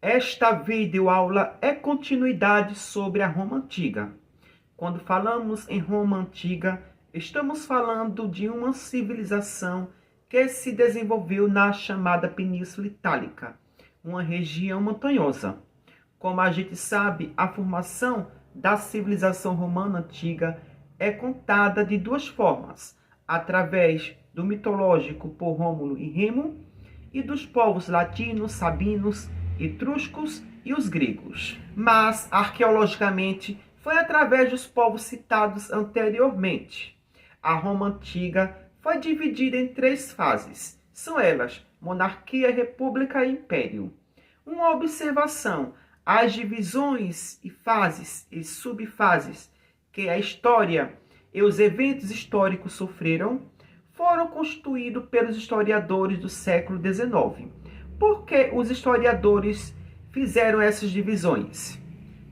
Esta videoaula é continuidade sobre a Roma Antiga. Quando falamos em Roma Antiga, estamos falando de uma civilização que se desenvolveu na chamada Península Itálica, uma região montanhosa. Como a gente sabe, a formação da civilização romana antiga é contada de duas formas, através do mitológico por Rômulo e Remo e dos povos latinos, sabinos, etruscos e os gregos. Mas, arqueologicamente, foi através dos povos citados anteriormente. A Roma Antiga foi dividida em três fases. São elas: monarquia, república e império. Uma observação: as divisões e fases e subfases que a história e os eventos históricos sofreram foram constituídos pelos historiadores do século XIX. Por que os historiadores fizeram essas divisões?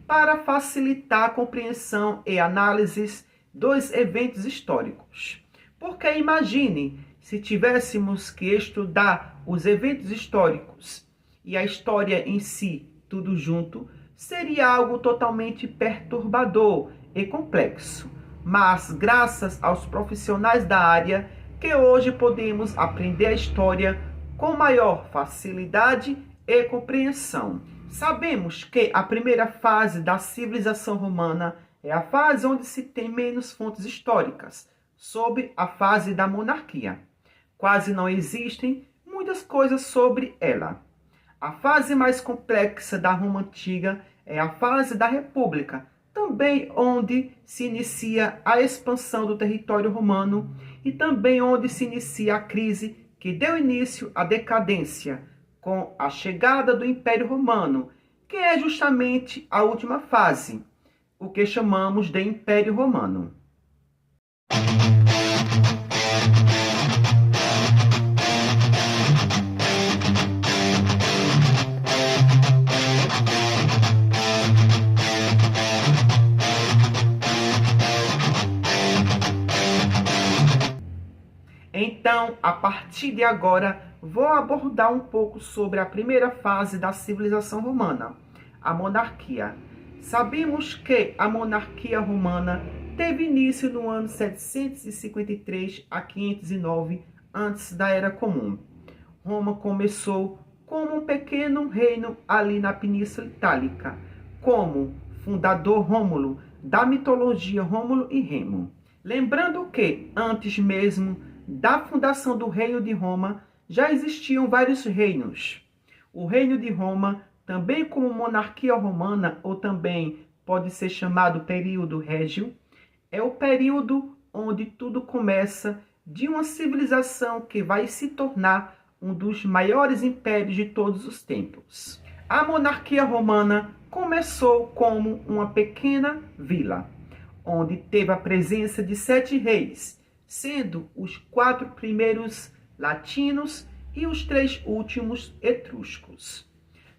Para facilitar a compreensão e análises dos eventos históricos. Porque imagine se tivéssemos que estudar os eventos históricos e a história em si, tudo junto, seria algo totalmente perturbador e complexo. Mas graças aos profissionais da área, que hoje podemos aprender a história com maior facilidade e compreensão. Sabemos que a primeira fase da civilização romana é a fase onde se tem menos fontes históricas, sobre a fase da monarquia. Quase não existem muitas coisas sobre ela. A fase mais complexa da Roma Antiga é a fase da República, também onde se inicia a expansão do território romano e também onde se inicia a crise que deu início à decadência, com a chegada do Império Romano, que é justamente a última fase, o que chamamos de Império Romano. Então, a partir de agora, vou abordar um pouco sobre a primeira fase da civilização romana, a monarquia. Sabemos que a monarquia romana teve início no ano 753 a 509 antes da Era Comum. Roma começou como um pequeno reino ali na Península Itálica, como fundador Rômulo, da mitologia Rômulo e Remo. Lembrando que, antes mesmo da fundação do Reino de Roma, já existiam vários reinos. O Reino de Roma, também como monarquia romana, ou também pode ser chamado período régio, é o período onde tudo começa de uma civilização que vai se tornar um dos maiores impérios de todos os tempos. A monarquia romana começou como uma pequena vila, onde teve a presença de 7 reis, sendo os 4 primeiros latinos e os 3 últimos etruscos.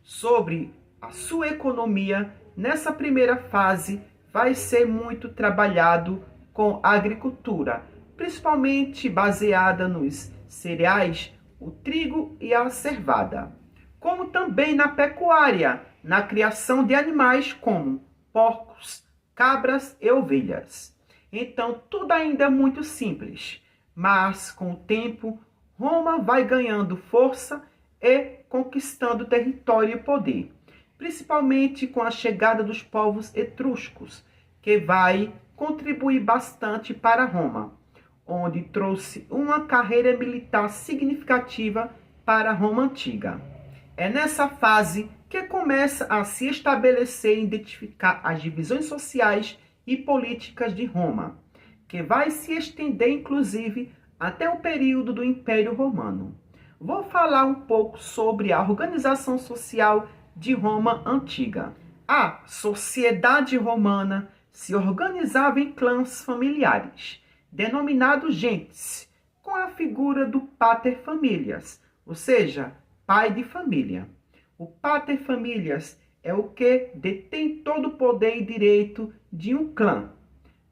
Sobre a sua economia, nessa primeira fase, vai ser muito trabalhado com a agricultura, principalmente baseada nos cereais, o trigo e a cevada, como também na pecuária, na criação de animais como porcos, cabras e ovelhas. Então, tudo ainda é muito simples, mas com o tempo, Roma vai ganhando força e conquistando território e poder, principalmente com a chegada dos povos etruscos, que vai contribuir bastante para Roma, onde trouxe uma carreira militar significativa para a Roma Antiga. É nessa fase que começa a se estabelecer e identificar as divisões sociais e políticas de Roma, que vai se estender inclusive até o período do Império Romano. Vou falar um pouco sobre a organização social de Roma Antiga. A sociedade romana se organizava em clãs familiares, denominados gentes, com a figura do pater familias, ou seja, pai de família. O pater familias é o que detém todo o poder e direito de um clã.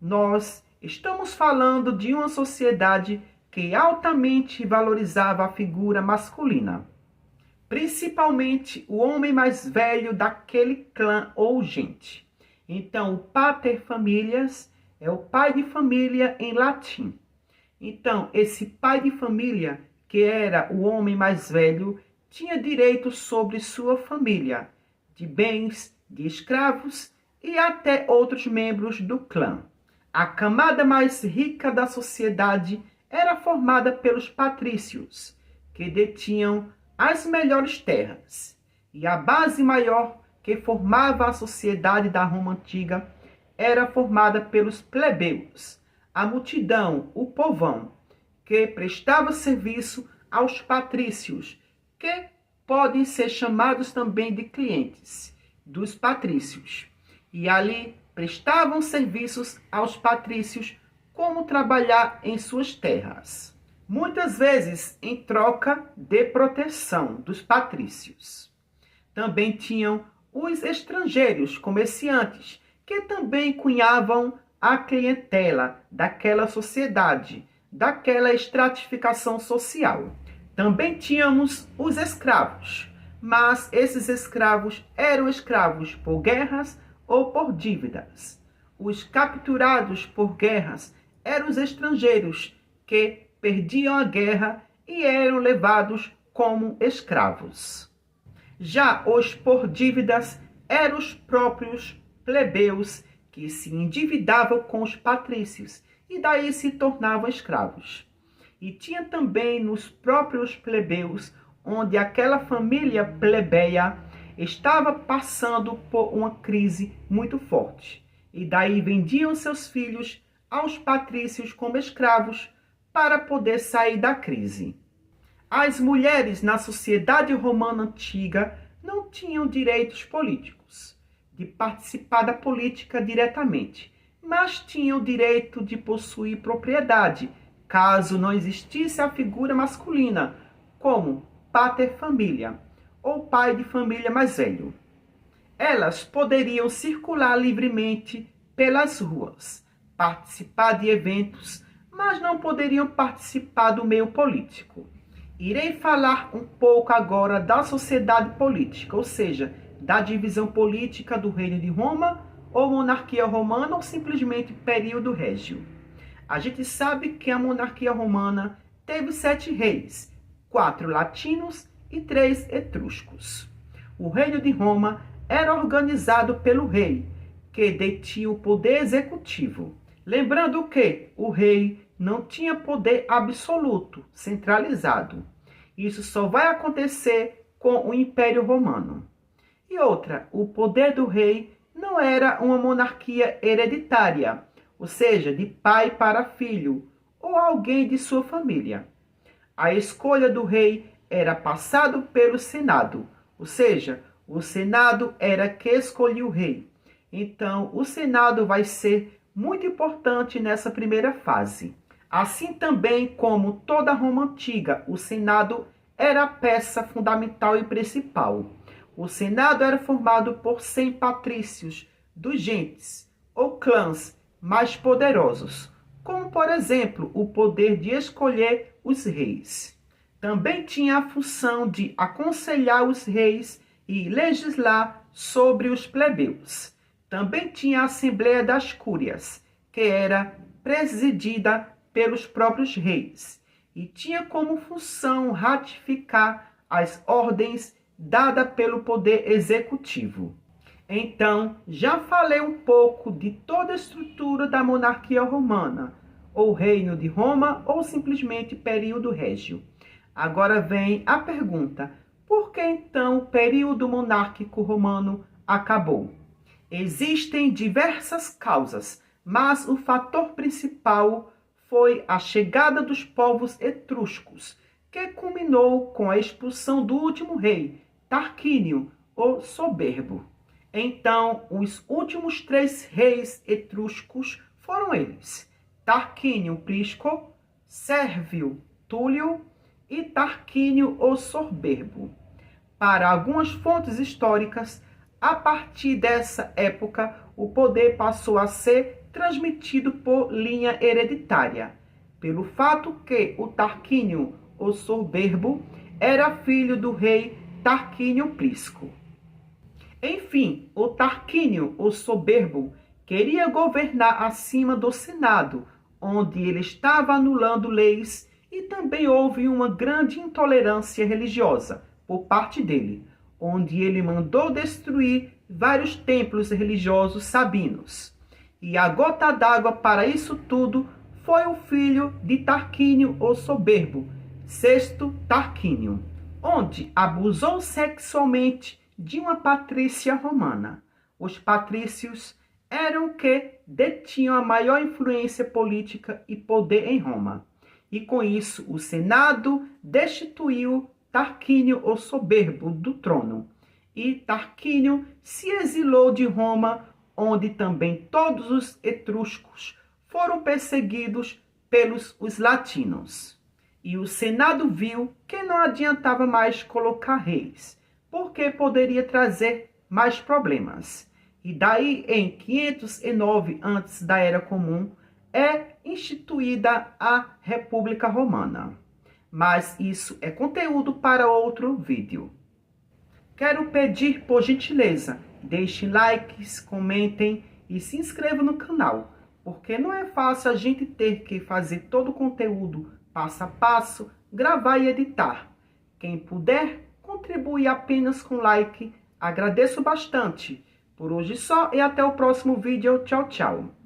Nós estamos falando de uma sociedade que altamente valorizava a figura masculina. principalmente o homem mais velho daquele clã ou gente. Então, o pater familias é o pai de família em latim. Então, esse pai de família, que era o homem mais velho, tinha direito sobre sua família, de bens, de escravos e até outros membros do clã. A camada mais rica da sociedade era formada pelos patrícios, que detinham as melhores terras, e a base maior que formava a sociedade da Roma antiga era formada pelos plebeus, a multidão, o povão, que prestava serviço aos patrícios, que podem ser chamados também de clientes dos patrícios. E ali prestavam serviços aos patrícios, como trabalhar em suas terras. Muitas vezes em troca de proteção dos patrícios. Também tinham os estrangeiros comerciantes, que também cunhavam a clientela daquela sociedade, daquela estratificação social. Também tínhamos os escravos, mas esses escravos eram escravos por guerras ou por dívidas. Os capturados por guerras eram os estrangeiros que perdiam a guerra e eram levados como escravos. Já os por dívidas eram os próprios plebeus que se endividavam com os patrícios e daí se tornavam escravos. E tinha também nos próprios plebeus, onde aquela família plebeia estava passando por uma crise muito forte. E daí vendiam seus filhos aos patrícios como escravos para poder sair da crise. As mulheres na sociedade romana antiga não tinham direitos políticos, de participar da política diretamente, mas tinham o direito de possuir propriedade, caso não existisse a figura masculina, como pater familia, ou pai de família mais velho. Elas poderiam circular livremente pelas ruas, participar de eventos, mas não poderiam participar do meio político. Irei falar um pouco agora da sociedade política, ou seja, da divisão política do Reino de Roma, ou monarquia romana, ou simplesmente período régio. A gente sabe que a monarquia romana teve 7 reis, 4 latinos e 3 etruscos. O Reino de Roma era organizado pelo rei, que detinha o poder executivo. Lembrando que o rei não tinha poder absoluto, centralizado. Isso só vai acontecer com o Império Romano. E outra, o poder do rei não era uma monarquia hereditária, ou seja, de pai para filho, ou alguém de sua família. A escolha do rei era passado pelo Senado, ou seja, o Senado era que escolhia o rei. Então, o Senado vai ser muito importante nessa primeira fase. Assim também como toda a Roma antiga, o Senado era a peça fundamental e principal. O Senado era formado por 100 patrícios dos gentes ou clãs mais poderosos, como por exemplo o poder de escolher os reis. Também tinha a função de aconselhar os reis e legislar sobre os plebeus. Também tinha a Assembleia das Cúrias, que era presidida pelos próprios reis, e tinha como função ratificar as ordens dadas pelo poder executivo. Então, já falei um pouco de toda a estrutura da monarquia romana, ou Reino de Roma, ou simplesmente período régio. Agora vem a pergunta: por que então o período monárquico romano acabou? Existem diversas causas, mas o fator principal foi a chegada dos povos etruscos, que culminou com a expulsão do último rei, Tarquínio, o Soberbo. Então, os últimos 3 reis etruscos foram eles: Tarquínio Prisco, Sérvio Túlio e Tarquínio o Soberbo. Para algumas fontes históricas, a partir dessa época, o poder passou a ser transmitido por linha hereditária, pelo fato que o Tarquínio o Soberbo era filho do rei Tarquínio Prisco. Enfim, o Tarquínio, o soberbo, queria governar acima do Senado, onde ele estava anulando leis, e também houve uma grande intolerância religiosa por parte dele, onde ele mandou destruir vários templos religiosos sabinos. E a gota d'água para isso tudo foi o filho de Tarquínio o Soberbo, Sexto Tarquínio, onde abusou sexualmente de uma patrícia romana. Os patrícios eram que detinham a maior influência política e poder em Roma. E com isso o Senado destituiu Tarquínio o Soberbo do trono. E Tarquínio se exilou de Roma, onde também todos os etruscos foram perseguidos pelos os latinos. E o Senado viu que não adiantava mais colocar reis, porque poderia trazer mais problemas. E daí, em 509 antes da Era Comum, é instituída a República Romana. Mas isso é conteúdo para outro vídeo. Quero pedir, por gentileza, deixem likes, comentem e se inscrevam no canal, porque não é fácil a gente ter que fazer todo o conteúdo passo a passo, gravar e editar. Quem puder, contribui apenas com like. Agradeço bastante. Por hoje só e até o próximo vídeo. Tchau, tchau.